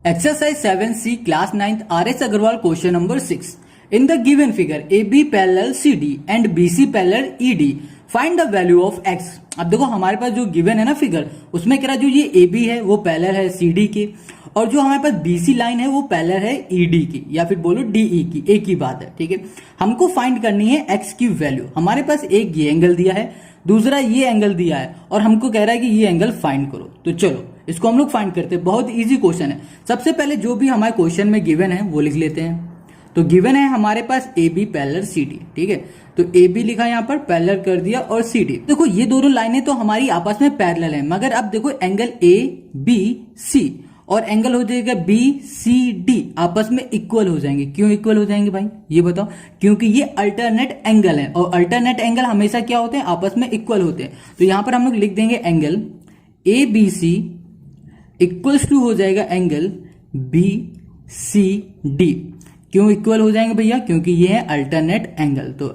Exercise 7C class 9th RS Agarwal question number 6. In the given figure AB parallel CD and BC parallel ED find the value of x. अब देखो हमारे पास जो given है ना figure उसमें कह रहा है जो ये AB है वो पैरेलल है CD के और जो हमारे पास BC लाइन है वो पैरेलल है ED की या फिर बोलो DE की, एक ही बात है। ठीक है, हमको फाइंड करनी है x की वैल्यू। हमारे पास एक ये एंगल दिया है, दूसरा ये एंगल दिया है और हमको कह रहा है कि ये एंगल फाइंड करो। तो चलो इसको हम लोग फाइंड करते हैं। बहुत इजी क्वेश्चन है। सबसे पहले जो भी हमारे क्वेश्चन में गिवन है वो लिख लेते हैं। तो गिवन है हमारे पास A B parallel C D. ठीक है, तो ए बी लिखा यहाँ पर, पैरेलल कर दिया और सी डी। देखो ये दोनों लाइनें तो हमारी आपस में पैरेलल है, मगर अब देखो एंगल ए बी सी और एंगल हो जाएगा बी सी डी आपस में इक्वल हो जाएंगे। क्यों इक्वल हो जाएंगे भाई ये बताओ? क्योंकि ये अल्टरनेट एंगल है और अल्टरनेट एंगल हमेशा क्या होते हैं? आपस में इक्वल होते हैं। तो यहां पर हम लोग लिख देंगे angle A B C equals to हो जाएगा एंगल बी सी डी। क्यों इक्वल हो जाएंगे भैया? क्योंकि ये है अल्टरनेट एंगल। तो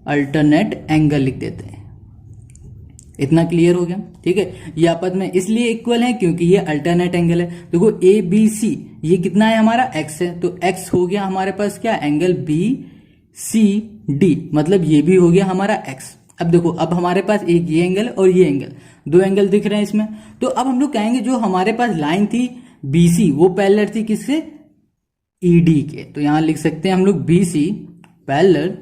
अल्टरनेट एंगल लिख देते हैं। इतना क्लियर हो गया? ठीक है, ये आपस में इसलिए इक्वल है क्योंकि ये अल्टरनेट एंगल है। देखो ए बी सी ये कितना है हमारा? एक्स है, तो एक्स हो गया हमारे पास क्या? एंगल बी सी डी, मतलब ये भी हो गया हमारा एक्स। अब देखो अब हमारे पास एक ये एंगल और ये एंगल, दो एंगल दिख रहे हैं इसमें। तो अब हम लोग कहेंगे जो हमारे पास लाइन थी बीसी वो पैरेलल थी किससे? ईडी के। तो यहां लिख सकते हैं हम लोग बीसी पैरेलल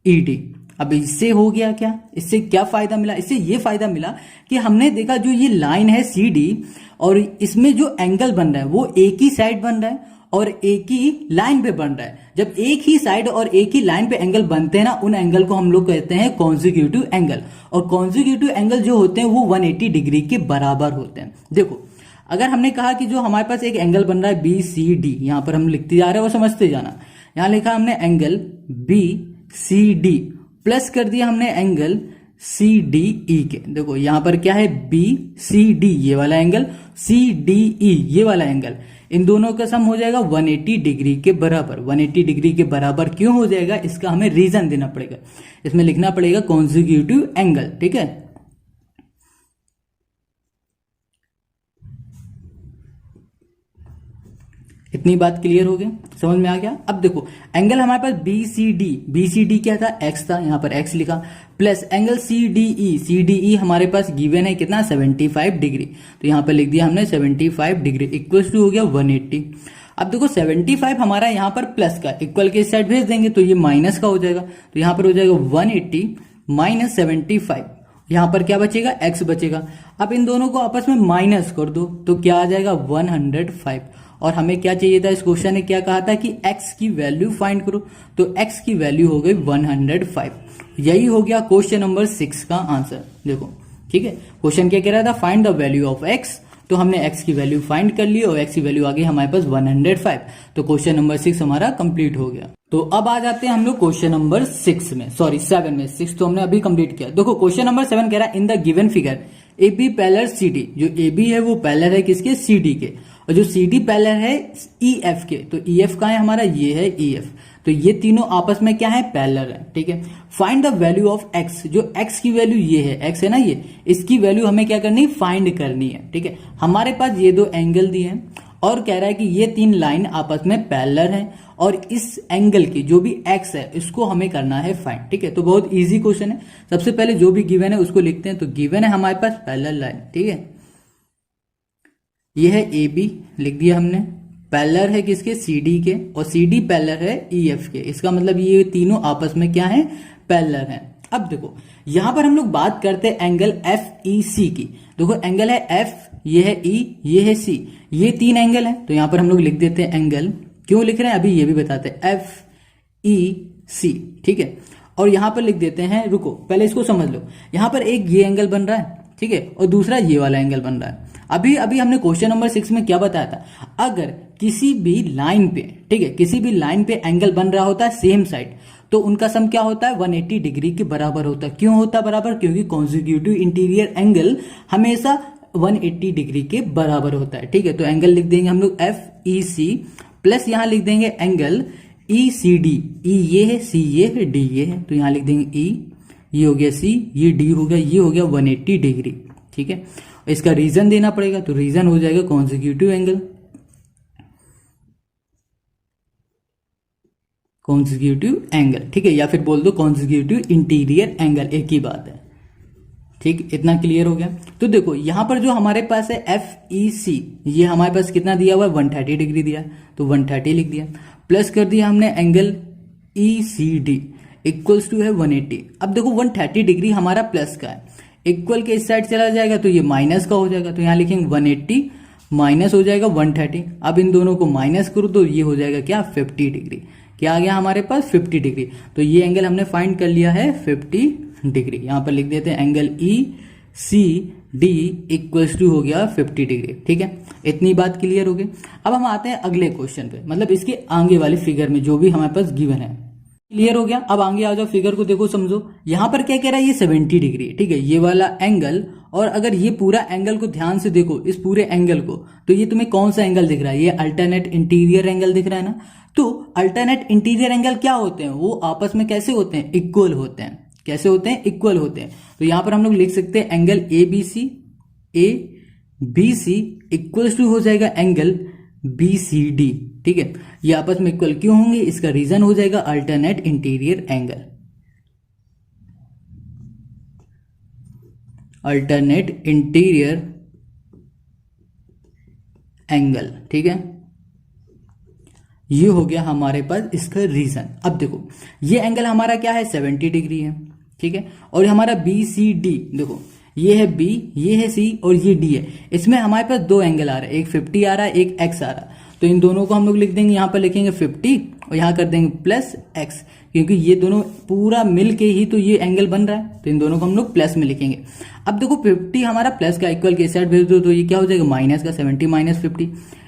ईडी। अब इससे हो गया क्या? इससे क्या फायदा मिला? इससे ये फायदा मिला कि हमने देखा जो ये लाइन है सी डी और इसमें जो एंगल बन रहा है वो एक ही साइड बन रहा है और एक ही लाइन पे बन रहा है। जब एक ही साइड और एक ही लाइन पे एंगल बनते हैं ना, उन एंगल को हम लोग कहते हैं कॉन्जिक्यूटिव एंगल। और कॉन्जिक्यूटिव एंगल जो होते हैं वो 180 डिग्री के बराबर होते हैं। देखो अगर हमने कहा कि जो हमारे पास एक एंगल बन रहा है बी सी डी, यहां पर हम लिखते जा रहे हैं वो समझते जाना। यहां लिखा हमने angle B C D plus कर दिया हमने एंगल सी डी ई के। देखो यहां पर क्या है? बी सी डी ये वाला एंगल, सी डी ई ये वाला एंगल, इन दोनों का सम हो जाएगा 180 डिग्री के बराबर। 180 डिग्री के बराबर क्यों हो जाएगा? इसका हमें रीजन देना पड़ेगा। इसमें लिखना पड़ेगा कॉन्जिक्यूटिव एंगल। ठीक है, इतनी बात क्लियर हो गया, समझ में आ गया? अब देखो एंगल हमारे पास बी सी डी क्या था? एक्स था, यहां पर एक्स लिखा, plus angle C D E हमारे पास गिवन है कितना? 75 डिग्री। तो यहां पर लिख दिया हमने 75 डिग्री इक्वल टू हो गया 180। अब देखो 75 हमारा यहां पर प्लस का, इक्वल के इस साइड भेज देंगे तो ये माइनस का हो जाएगा। तो यहां पर हो जाएगा 180 माइनस 75, यहां पर क्या बचेगा? एक्स बचेगा। अब इन दोनों को आपस में माइनस कर दो तो क्या आ जाएगा? 105। और हमें क्या चाहिए था? इस क्वेश्चन ने क्या कहा था कि x की वैल्यू फाइंड करो, तो x की वैल्यू हो गई 105। यही हो गया क्वेश्चन नंबर 6 का आंसर। देखो ठीक है, क्वेश्चन क्या कह रहा था? Find the value of x। तो हमने x की वैल्यू फाइंड कर ली और x की वैल्यू आ गई हमारे पास 105। तो क्वेश्चन नंबर 6 हमारा कंप्लीट हो गया। तो अब आ जाते हैं हम लोग क्वेश्चन नंबर 6 में, सॉरी 7 में। 6 तो हमने अभी कंप्लीट किया। देखो क्वेश्चन नंबर 7 कह रहा है in the given figure A B parallel C D. जो ए बी है वो पैरेलल है किसके? सी डी के। और जो सी डी पैरेलल है ई एफ के। तो ई एफ कहाँ है हमारा? ये है ई एफ। तो ये तीनों आपस में क्या है? पैरेलल है। ठीक है, find the value of x. जो एक्स की वैल्यू ये है, एक्स है ना ये, इसकी वैल्यू हमें क्या करनी है? फाइंड करनी है। ठीक है, हमारे पास ये दो एंगल दिए हैं और कह रहा है कि ये तीन लाइन आपस में पैरेलल है और इस एंगल की जो भी एक्स है इसको हमें करना है फाइंड। ठीक है, तो बहुत इजी क्वेश्चन है। सबसे पहले जो भी गिवन है उसको लिखते हैं। तो गिवन है हमारे पास पैरेलल लाइन। ठीक है, ये है ए बी लिख दिया हमने, पैरेलल है किसके? सी डी के, और सी डी पैरेलल है ई एफ के। इसका मतलब ये तीनों आपस में क्या है? पैरेलल है। अब देखो यहां पर हम लोग बात करते हैं एंगल एफ ई सी की। देखो एंगल है एफ, ये है ई, ये है सी, ये तीन एंगल है। तो यहां पर हम लोग लिख देते हैं एंगल, क्यों लिख रहे हैं अभी ये भी बताते हैं, एफ ई सी। ठीक है, और यहां पर लिख देते हैं, रुको पहले इसको समझ लो। यहां पर एक ये एंगल बन रहा है, ठीक है, और दूसरा ये वाला एंगल बन रहा है। अभी हमने क्वेश्चन नंबर 6 में क्या बताया था? अगर किसी भी लाइन पे, ठीक है, किसी भी लाइन पे एंगल बन रहा होता है सेम साइड, तो उनका सम क्या होता है? 180 डिग्री के बराबर होता है। क्यों होता है बराबर? क्योंकि कॉन्जिक्यूटिव इंटीरियर एंगल हमेशा 180 डिग्री के बराबर होता है। ठीक है, तो एंगल लिख देंगे हम लोग एफ ई सी प्लस यहां लिख देंगे एंगल ई सी डी। ई ये है, सी ये है, डी ये है। तो यहां लिख देंगे ई, ये हो गया सी, ये डी हो गया, ये हो गया 180 डिग्री। ठीक है, इसका रीजन देना पड़ेगा, तो रीजन हो जाएगा कॉन्जिक्यूटिव एंगल, कॉन्जिक्यूटिव एंगल, ठीक है, या फिर बोल दो कॉन्जिक्यूटिव इंटीरियर एंगल, एक ही बात है। ठीक, इतना क्लियर हो गया। तो देखो यहां पर जो हमारे पास है FEC, ये हमारे पास कितना दिया हुआ है, 130 डिग्री दिया, तो 130 लिख दिया, प्लस कर दिया हमने एंगल ECD इक्वल्स टू है 180। अब देखो 130 डिग्री हमारा प्लस का है, इक्वल के इस साइड चला जाएगा तो ये माइनस का हो जाएगा, तो यहां लिखेंगे 180 माइनस हो जाएगा 130। अब इन दोनों को माइनस करो तो ये हो जाएगा क्या, 50 डिग्री। क्या आ गया हमारे पास, 50 डिग्री। तो ये एंगल हमने फाइंड कर लिया है 50 डिग्री। यहां पर लिख देते हैं एंगल ECD इक्वल्स टू हो गया 50 डिग्री। ठीक है, इतनी बात क्लियर हो गई। अब हम आते हैं अगले क्वेश्चन पे, मतलब इसके आगे वाले फिगर में जो भी हमारे पास गिवन है। क्लियर हो गया। अब आगे आ जाओ, फिगर को देखो समझो। यहां पर क्या कह रहा है, ये 70 डिग्री, ठीक है, ये वाला एंगल। और अगर ये पूरा एंगल को ध्यान से देखो, इस पूरे एंगल को, तो ये तुम्हें कौन सा एंगल दिख रहा है, ये अल्टरनेट इंटीरियर एंगल दिख रहा है ना। तो अल्टरनेट इंटीरियर एंगल क्या होते हैं, वो आपस में कैसे होते हैं, इक्वल होते हैं। कैसे होते हैं, इक्वल होते हैं। तो यहां पर हम लोग लिख सकते हैं एंगल ABC इक्वल्स टू हो जाएगा एंगल BCD। ठीक है, ये आपस में इक्वल क्यों होंगे, इसका रीजन हो जाएगा alternate interior angle, alternate interior angle. ठीक है, ये हो गया हमारे पास इसका रीजन। अब देखो ये एंगल हमारा क्या है, 70 डिग्री है। ठीक है, और हमारा BCD देखो, ये है B, ये है C और ये D है। इसमें हमारे पास दो एंगल आ रहा है, एक 50 आ रहा है, एक X आ रहा है। तो इन दोनों को हम लोग लिख देंगे, यहां पर लिखेंगे 50 और यहां कर देंगे प्लस X, क्योंकि ये दोनों पूरा मिल के ही तो ये एंगल बन रहा है। तो इन दोनों को हम लोग प्लस में लिखेंगे। अब देखो 50 हमारा प्लस का, इक्वल के साइड भेज दो तो ये क्या हो जाएगा, माइनस का, 70 माइनस 50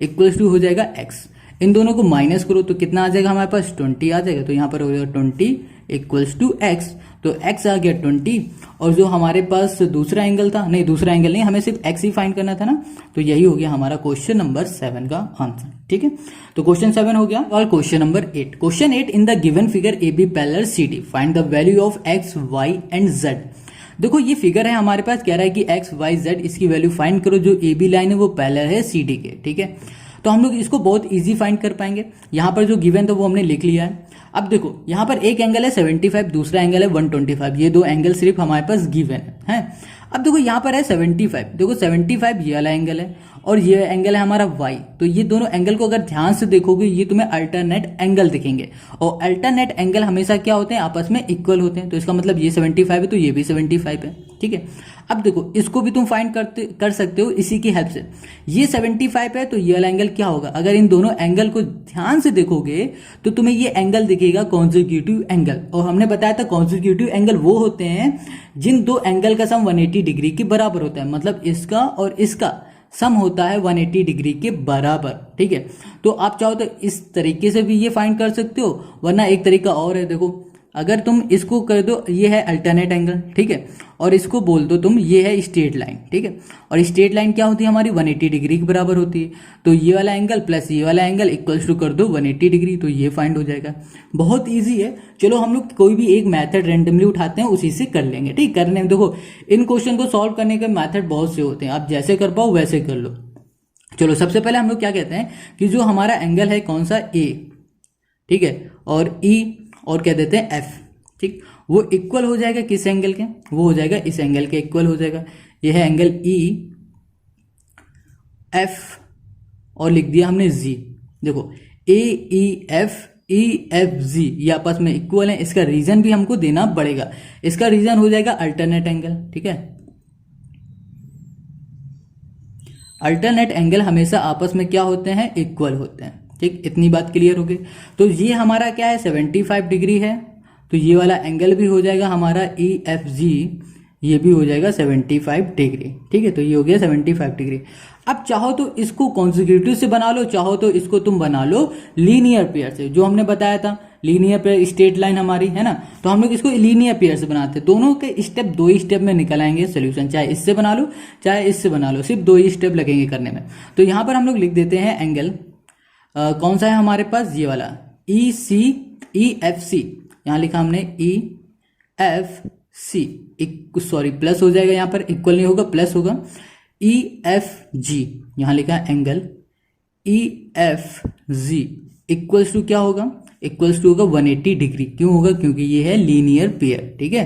इक्वल्स टू हो जाएगा X। इन दोनों को माइनस करो तो कितना आ जाएगा हमारे पास, 20 आ जाएगा। तो यहाँ पर हो जाएगा 20 इक्वल्स टू X। तो X आ गया 20, और जो हमारे पास दूसरा एंगल था, नहीं दूसरा एंगल नहीं, हमें सिर्फ X ही फाइंड करना था ना। तो यही हो गया हमारा क्वेश्चन नंबर 7 का आंसर। ठीक है, तो क्वेश्चन 7 हो गया। और question number 8, question 8, in the given figure AB parallel CD find the value of X, Y and Z। देखो ये फिगर है हमारे पास, कह रहा है कि X, Y, Z इसकी वैल्यू फाइंड करो। जो AB लाइन है वो पैरेलल है CD के। ठीक है, तो हम लोग इसको बहुत इजी फाइंड कर पाएंगे। यहां पर जो गिवन था वो हमने लिख लिया है। अब देखो यहां पर एक एंगल है 75, दूसरा एंगल है 125। ये दो एंगल सिर्फ हमारे पास गिवन है। अब देखो यहां पर है 75, देखो 75 ये वाला एंगल है और ये एंगल है हमारा Y। तो ये दोनों एंगल को अगर ध्यान से देखोगे ये तुम्हें अल्टरनेट एंगल दिखेंगे, और अल्टरनेट एंगल हमेशा क्या होते हैं, आपस में इक्वल होते हैं। तो इसका मतलब ये 75 है तो ये भी 75 है। ठीक है, अब देखो इसको भी तुम फाइंड कर सकते हो इसी की हेल्प से। ये 75 है तो ये वाला एंगल क्या होगा, अगर इन दोनों एंगल को ध्यान से देखोगे तो तुम्हें ये एंगल दिखेगा कॉन्जिक्यूटिव एंगल। और हमने बताया था कॉन्जिक्यूटिव एंगल वो होते हैं जिन दो एंगल का सम 180 डिग्री के बराबर होता है, मतलब इसका और इसका सम होता है 180 डिग्री के बराबर। ठीक है, तो आप चाहो तो इस तरीके से भी ये फाइंड कर सकते हो, वरना एक तरीका और है। देखो अगर तुम इसको कर दो, ये है अल्टरनेट एंगल, ठीक है, और इसको बोल दो तुम ये है स्ट्रेट लाइन। ठीक है, और स्ट्रेट लाइन क्या होती है हमारी, 180 डिग्री के बराबर होती है। तो ये वाला एंगल प्लस ये वाला एंगल इक्वल्स टू कर दो 180 डिग्री, तो ये फाइंड हो जाएगा। बहुत इजी है। चलो हम लोग कोई भी एक मेथड रेंडमली उठाते हैं, उसी से कर लेंगे। ठीक, करने में देखो इन क्वेश्चन को सॉल्व करने के मेथड बहुत से होते हैं, आप जैसे कर पाओ वैसे कर लो। चलो सबसे पहले हम लोग क्या कहते हैं कि जो हमारा एंगल है कौन सा, A, ठीक है, और E और कह देते हैं F। ठीक, वो इक्वल हो जाएगा किस एंगल के, वो हो जाएगा इस एंगल के इक्वल हो जाएगा। ये है एंगल EF और लिख दिया हमने Z। देखो AEF EFG ये आपस में इक्वल है। इसका रीजन भी हमको देना पड़ेगा, इसका रीजन हो जाएगा अल्टरनेट एंगल। ठीक है, अल्टरनेट एंगल हमेशा आपस में क्या होते हैं, इक्वल होते हैं। ठीक, इतनी बात क्लियर हो गई। तो ये हमारा क्या है, 75 डिग्री है, तो ये वाला एंगल भी हो जाएगा हमारा EFG, ये भी हो जाएगा 75 डिग्री। ठीक है, तो ये हो गया 75 डिग्री। अब चाहो तो इसको कॉन्जिक्यूटिव से बना लो, चाहो तो इसको तुम बना लो लीनियर पेयर से, जो हमने बताया था लीनियर पेयर स्ट्रेट लाइन हमारी है ना। तो हम लोग इसको लीनियर पेयर से बनाते हैं। दोनों के स्टेप दो ही स्टेप में निकल आएंगे सोल्यूशन, चाहे इससे बना लो चाहे इससे बना लो, सिर्फ दो ही स्टेप लगेंगे करने में। तो यहां पर हम लोग लिख देते हैं एंगल कौन सा है हमारे पास, ये वाला EFC। यहां लिखा हमने EFC, सॉरी प्लस हो जाएगा, यहां पर इक्वल नहीं होगा प्लस होगा। ई एफ जी, यहां लिखा है angle E F G equals to क्या होगा, इक्वल्स टू होगा 180 डिग्री। क्यों होगा, क्योंकि ये है लीनियर पेयर, ठीक है,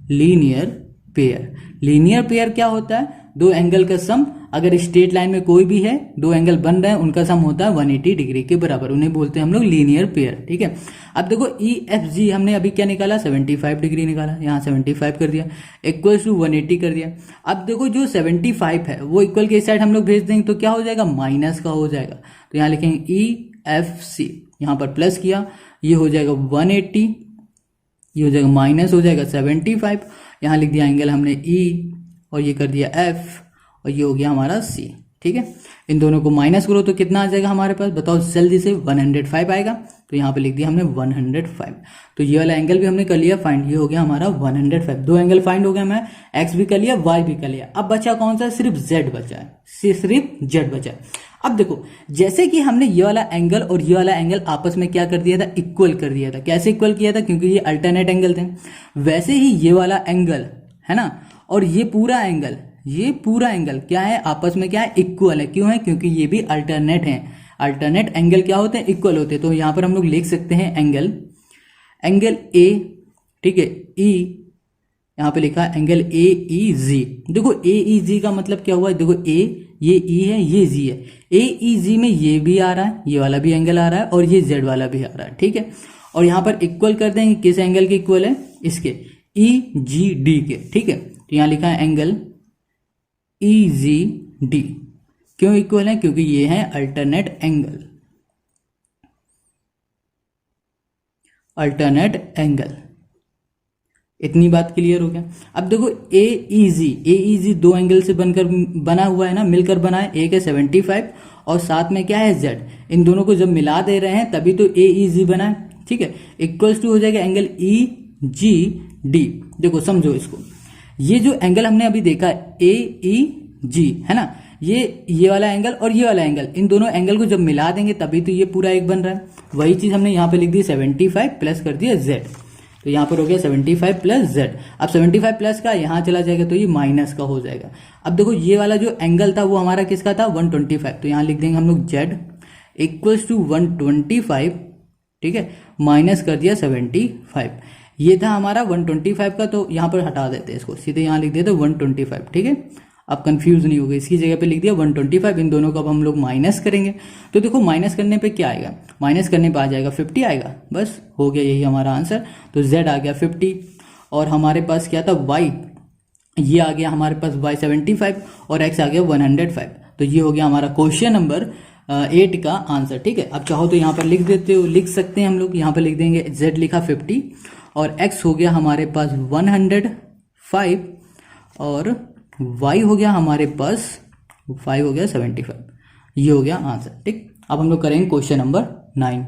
लीनियर पेयर। लीनियर पेयर क्या होता है, दो एंगल का सम, अगर स्ट्रेट लाइन में कोई भी है, दो एंगल बन रहे हैं, उनका सम होता है 180 डिग्री के बराबर, उन्हें बोलते हैं हम लोग लीनियर पेयर, ठीक है। अब देखो ई एफ जी हमने अभी क्या निकाला, 75 डिग्री निकाला, यहाँ 75 कर दिया, इक्वल टू 180 कर दिया। अब देखो जो 75 है वो इक्वल के साइड हम लोग भेज देंगे तो क्या हो जाएगा, माइनस का हो जाएगा। तो यहाँ लिखेंगे ई एफ सी, यहाँ पर प्लस किया, ये हो जाएगा 180, ये हो जाएगा माइनस हो जाएगा 75, यहाँ लिख दिया एंगल हमने ई और ये कर दिया एफ और ये हो गया हमारा सी, ठीक है। इन दोनों को माइनस करो तो कितना आ जाएगा हमारे पास, बताओ जल्दी से, 105 आएगा। तो यहाँ पे लिख दिया हमने 105। तो ये वाला एंगल भी हमने कर लिया फाइंड, ये हो गया हमारा 105। दो एंगल फाइंड हो गया, मैं एक्स भी कर लिया, वाई भी कर लिया। अब बचा कौन सा, सिर्फ जेड बचा है, सिर्फ जेड बचा है। अब देखो जैसे कि हमने ये वाला एंगल और ये वाला एंगल आपस में क्या कर दिया था, इक्वल कर दिया था। कैसे इक्वल किया था, क्योंकि ये अल्टरनेट एंगल थे। वैसे ही ये वाला एंगल है ना, और ये पूरा एंगल क्या है, आपस में क्या है, इक्वल है। क्यों है, क्योंकि ये भी अल्टरनेट है। अल्टरनेट एंगल क्या होते हैं, इक्वल होते हैं। तो यहां पर हम लोग लिख सकते हैं एंगल ए, ठीक है, ई, यहां पे लिखा है एंगल ए ई जी। देखो ए ई जी का मतलब क्या हुआ, देखो ए, ये ई है, ये जी है, ए ई जी में ये भी आ रहा है, ये वाला भी एंगल आ रहा है और ये जेड वाला भी आ रहा है, ठीक है। और यहां पर इक्वल कर देंगे, किस एंगल के इक्वल है, इसके ई जी डी के, ठीक है। तो यहां लिखा है एंगल ई जी डी। क्यों इक्वल है, क्योंकि ये है अल्टरनेट एंगल, इतनी बात क्लियर हो गया। अब देखो ए ई जी दो एंगल से बनकर बना हुआ है ना, मिलकर बना है। एक है 75 और साथ में क्या है जेड, इन दोनों को जब मिला दे रहे हैं तभी तो ए ई जी बना है, ठीक है। इक्वल्स टू हो जाएगा एंगल ई जी डी। देखो समझो इसको, ये जो एंगल हमने अभी देखा ए ई जी है ना, ये वाला एंगल और ये वाला एंगल, इन दोनों एंगल को जब मिला देंगे तभी तो ये पूरा एक बन रहा है। वही चीज हमने यहाँ पे लिख दी 75 प्लस कर दिया जेड। तो यहाँ पर हो गया 75 प्लस जेड। अब 75 प्लस का यहाँ चला जाएगा तो ये माइनस का हो जाएगा। अब देखो ये वाला जो एंगल था वो हमारा किसका था, 125। तो यहाँ लिख देंगे हम लोग जेड इक्वल्स टू 125, ठीक है, माइनस कर दिया 75। ये था हमारा 125 का, तो यहाँ पर हटा देते हैं इसको, सीधे यहाँ लिख देते 125, ठीक है। अब कंफ्यूज नहीं होगा, इसकी जगह पे लिख दिया 125। इन दोनों को अब हम लोग माइनस करेंगे तो देखो माइनस करने पे क्या आएगा, माइनस करने पे आ जाएगा 50 आएगा, बस हो गया, यही हमारा आंसर। तो z आ गया 50 और हमारे पास क्या था y, ये आ गया हमारे पास y 75 और x आ गया 105। तो ये हो गया हमारा क्वेश्चन नंबर 8 का आंसर, ठीक है। अब चाहो तो यहाँ पर लिख देते हो, लिख सकते हैं हम लोग, यहाँ पर लिख देंगे z लिखा 50 और x हो गया हमारे पास 105 और y हो गया हमारे पास 5 हो गया 75। ये हो गया आंसर, ठीक। अब हम लोग करेंगे क्वेश्चन नंबर 9।